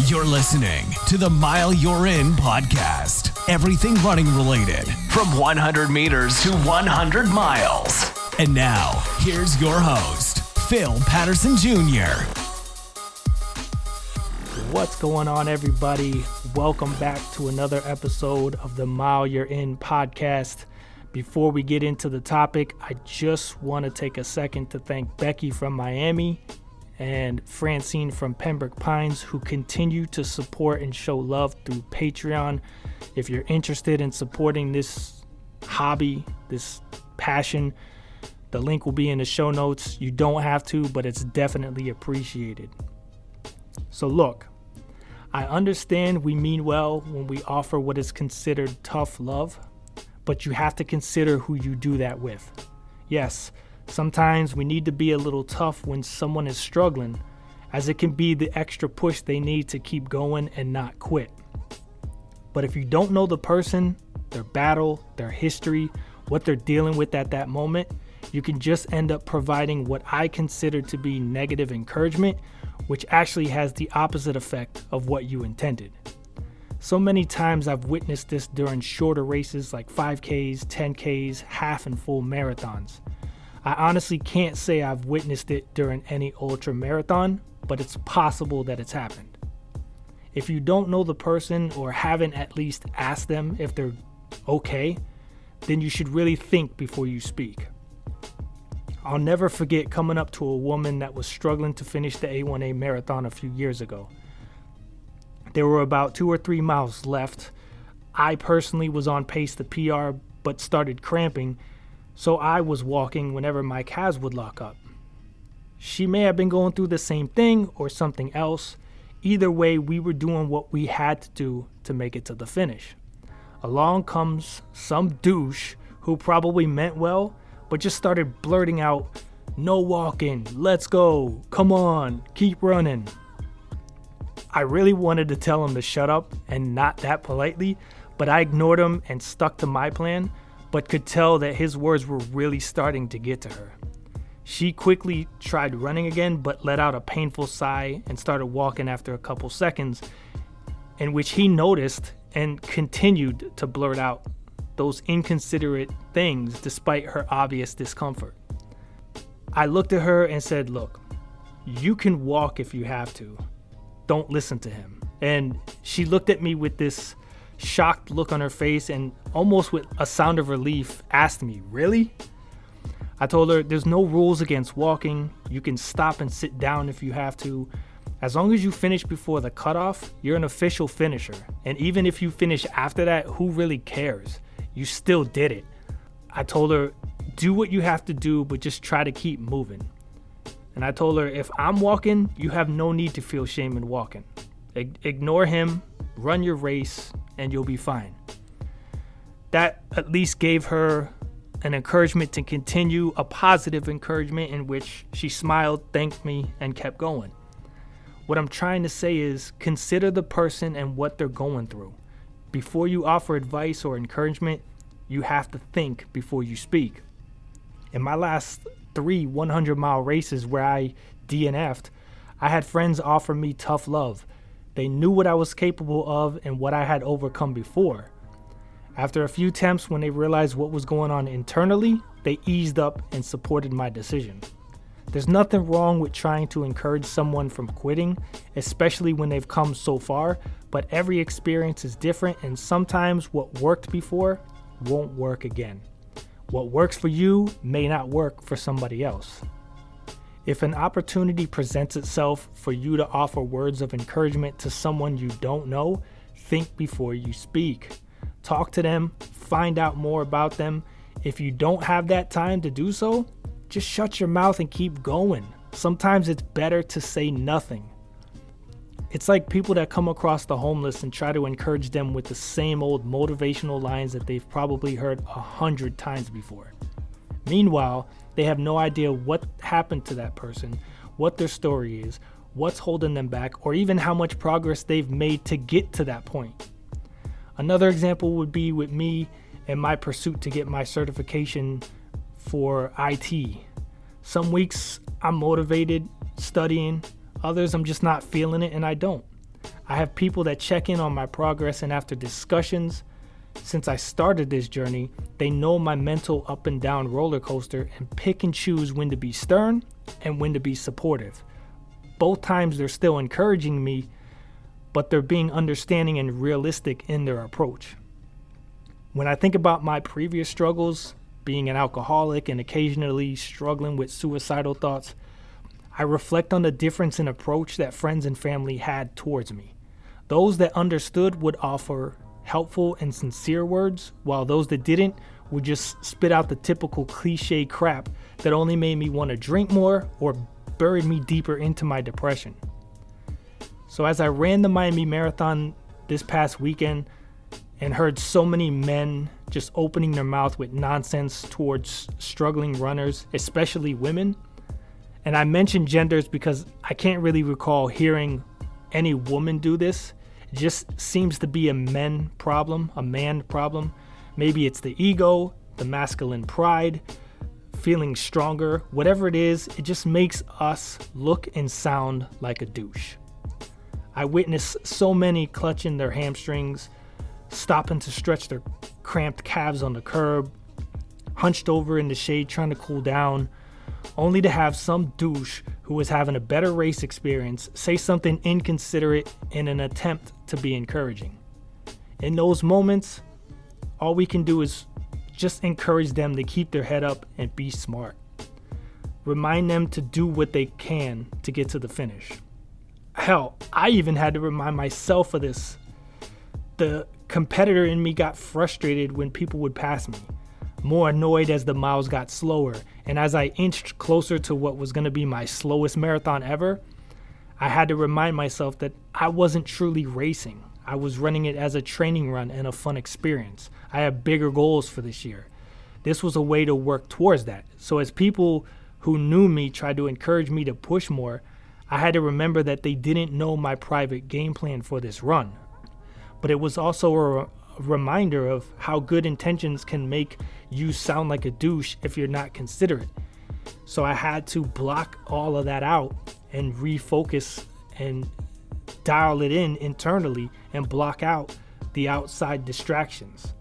You're listening to the Mile You're In podcast. Everything running related, from 100 meters to 100 miles. And now, here's your host, Phil Patterson Jr. What's going on, everybody? Welcome back to another episode of the Mile You're In podcast. Before we get into the topic, I just want to take a second to thank Becky from Miami and Francine from Pembroke Pines, who continue to support and show love through Patreon. If you're interested in supporting this hobby, this passion, the link will be in the show notes. You don't have to, but it's definitely appreciated. So look, I understand we mean well when we offer what is considered tough love, but you have to consider who you do that with. Yes, sometimes we need to be a little tough when someone is struggling, as it can be the extra push they need to keep going and not quit. But if you don't know the person, their battle, their history, what they're dealing with at that moment, you can just end up providing what I consider to be negative encouragement, which actually has the opposite effect of what you intended. So many times I've witnessed this during shorter races like 5Ks, 10Ks, half and full marathons. I honestly can't say I've witnessed it during any ultra marathon, but it's possible that it's happened. If you don't know the person or haven't at least asked them if they're okay, then you should really think before you speak. I'll never forget coming up to a woman that was struggling to finish the A1A marathon a few years ago. There were about 2 or 3 miles left. I personally was on pace to PR, but started cramping, so I was walking whenever my calves would lock up. She may have been going through the same thing or something else. Either way, we were doing what we had to do to make it to the finish. Along comes some douche who probably meant well, but just started blurting out, "No walking, let's go, come on, keep running." I really wanted to tell him to shut up, and not that politely, but I ignored him and stuck to my plan, but could tell that his words were really starting to get to her. She quickly tried running again, but let out a painful sigh and started walking after a couple seconds, in which he noticed and continued to blurt out those inconsiderate things despite her obvious discomfort. I looked at her and said, "Look, you can walk if you have to. Don't listen to him." And she looked at me with this shocked look on her face and almost with a sound of relief asked me, "Really?" I told her there's no rules against walking. You can stop and sit down if you have to. As long as you finish before the cutoff, you're an official finisher. And even if you finish after that, who really cares? You still did it. I told her, do what you have to do, but just try to keep moving. And I told her, if I'm walking, you have no need to feel shame in walking. Ignore him, run your race, and you'll be fine. That at least gave her an encouragement to continue, a positive encouragement in which she smiled, thanked me, and kept going. What I'm trying to say is consider the person and what they're going through. Before you offer advice or encouragement, you have to think before you speak. In my last 3 100-mile races where I DNF'd, I had friends offer me tough love. They knew what I was capable of and what I had overcome before. After a few attempts, when they realized what was going on internally, they eased up and supported my decision. There's nothing wrong with trying to encourage someone from quitting, especially when they've come so far, but every experience is different, and sometimes what worked before won't work again. What works for you may not work for somebody else. If an opportunity presents itself for you to offer words of encouragement to someone you don't know, think before you speak. Talk to them, find out more about them. If you don't have that time to do so, just shut your mouth and keep going. Sometimes it's better to say nothing. It's like people that come across the homeless and try to encourage them with the same old motivational lines that they've probably heard 100 times before. Meanwhile, they have no idea what happened to that person, what their story is, what's holding them back, or even how much progress they've made to get to that point. Another example would be with me and my pursuit to get my certification for IT. Some weeks I'm motivated, studying. Others I'm just not feeling it and I don't. I have people that check in on my progress, and after discussions, since I started this journey, they know my mental up and down roller coaster and pick and choose when to be stern and when to be supportive. Both times they're still encouraging me, but they're being understanding and realistic in their approach. When I think about my previous struggles, being an alcoholic and occasionally struggling with suicidal thoughts, I reflect on the difference in approach that friends and family had towards me. Those that understood would offer helpful and sincere words, while those that didn't would just spit out the typical cliche crap that only made me want to drink more or buried me deeper into my depression. So as I ran the Miami Marathon this past weekend and heard so many men just opening their mouth with nonsense towards struggling runners, especially women, and I mention genders because I can't really recall hearing any woman do this. It just seems to be a man problem. Maybe it's the ego, the masculine pride, feeling stronger. Whatever it is, it just makes us look and sound like a douche. I witness so many clutching their hamstrings, stopping to stretch their cramped calves on the curb, hunched over in the shade trying to cool down, only to have some douche who was having a better race experience say something inconsiderate in an attempt to be encouraging. In those moments, all we can do is just encourage them to keep their head up and be smart. Remind them to do what they can to get to the finish. Hell, I even had to remind myself of this. The competitor in me got frustrated when people would pass me, more annoyed as the miles got slower, and as I inched closer to what was going to be my slowest marathon ever, I had to remind myself that I wasn't truly racing. I was running it as a training run and a fun experience. I have bigger goals for this year. This was a way to work towards that. So as people who knew me tried to encourage me to push more, I had to remember that they didn't know my private game plan for this run. But it was also a reminder of how good intentions can make you sound like a douche if you're not considerate. So I had to block all of that out and refocus and dial it in internally and block out the outside distractions.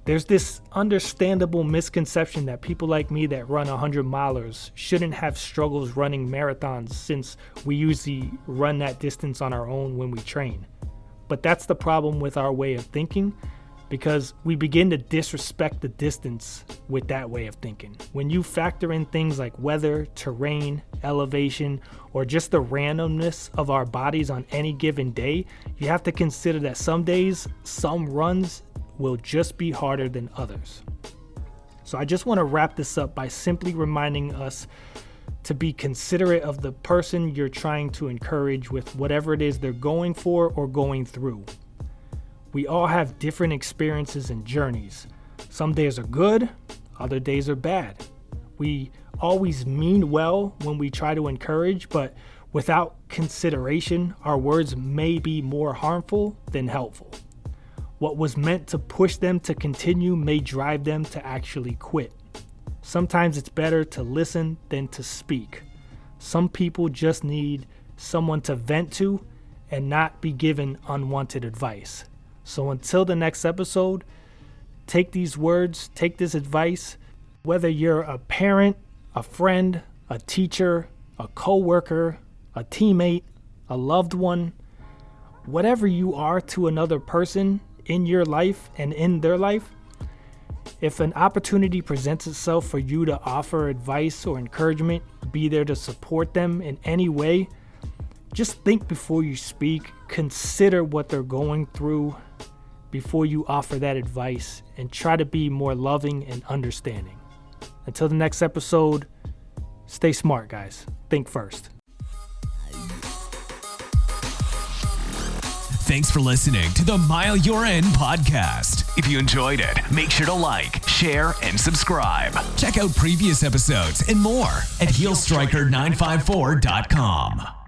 There's this understandable misconception that people like me that run 100-milers shouldn't have struggles running marathons, since we usually run that distance on our own when we train. But that's the problem with our way of thinking, because we begin to disrespect the distance with that way of thinking. When you factor in things like weather, terrain, elevation, or just the randomness of our bodies on any given day, you have to consider that some days, some runs will just be harder than others. So I just want to wrap this up by simply reminding us to be considerate of the person you're trying to encourage with whatever it is they're going for or going through. We all have different experiences and journeys. Some days are good, other days are bad. We always mean well when we try to encourage, but without consideration, our words may be more harmful than helpful. What was meant to push them to continue may drive them to actually quit. Sometimes it's better to listen than to speak. Some people just need someone to vent to and not be given unwanted advice. So until the next episode, take these words, take this advice, whether you're a parent, a friend, a teacher, a coworker, a teammate, a loved one, whatever you are to another person in your life and in their life. If an opportunity presents itself for you to offer advice or encouragement, be there to support them in any way, just think before you speak, consider what they're going through before you offer that advice, and try to be more loving and understanding. Until the next episode, stay smart, guys. Think first. Thanks for listening to the Mile You're In podcast. If you enjoyed it, make sure to like, share, and subscribe. Check out previous episodes and more at heelstriker954.com.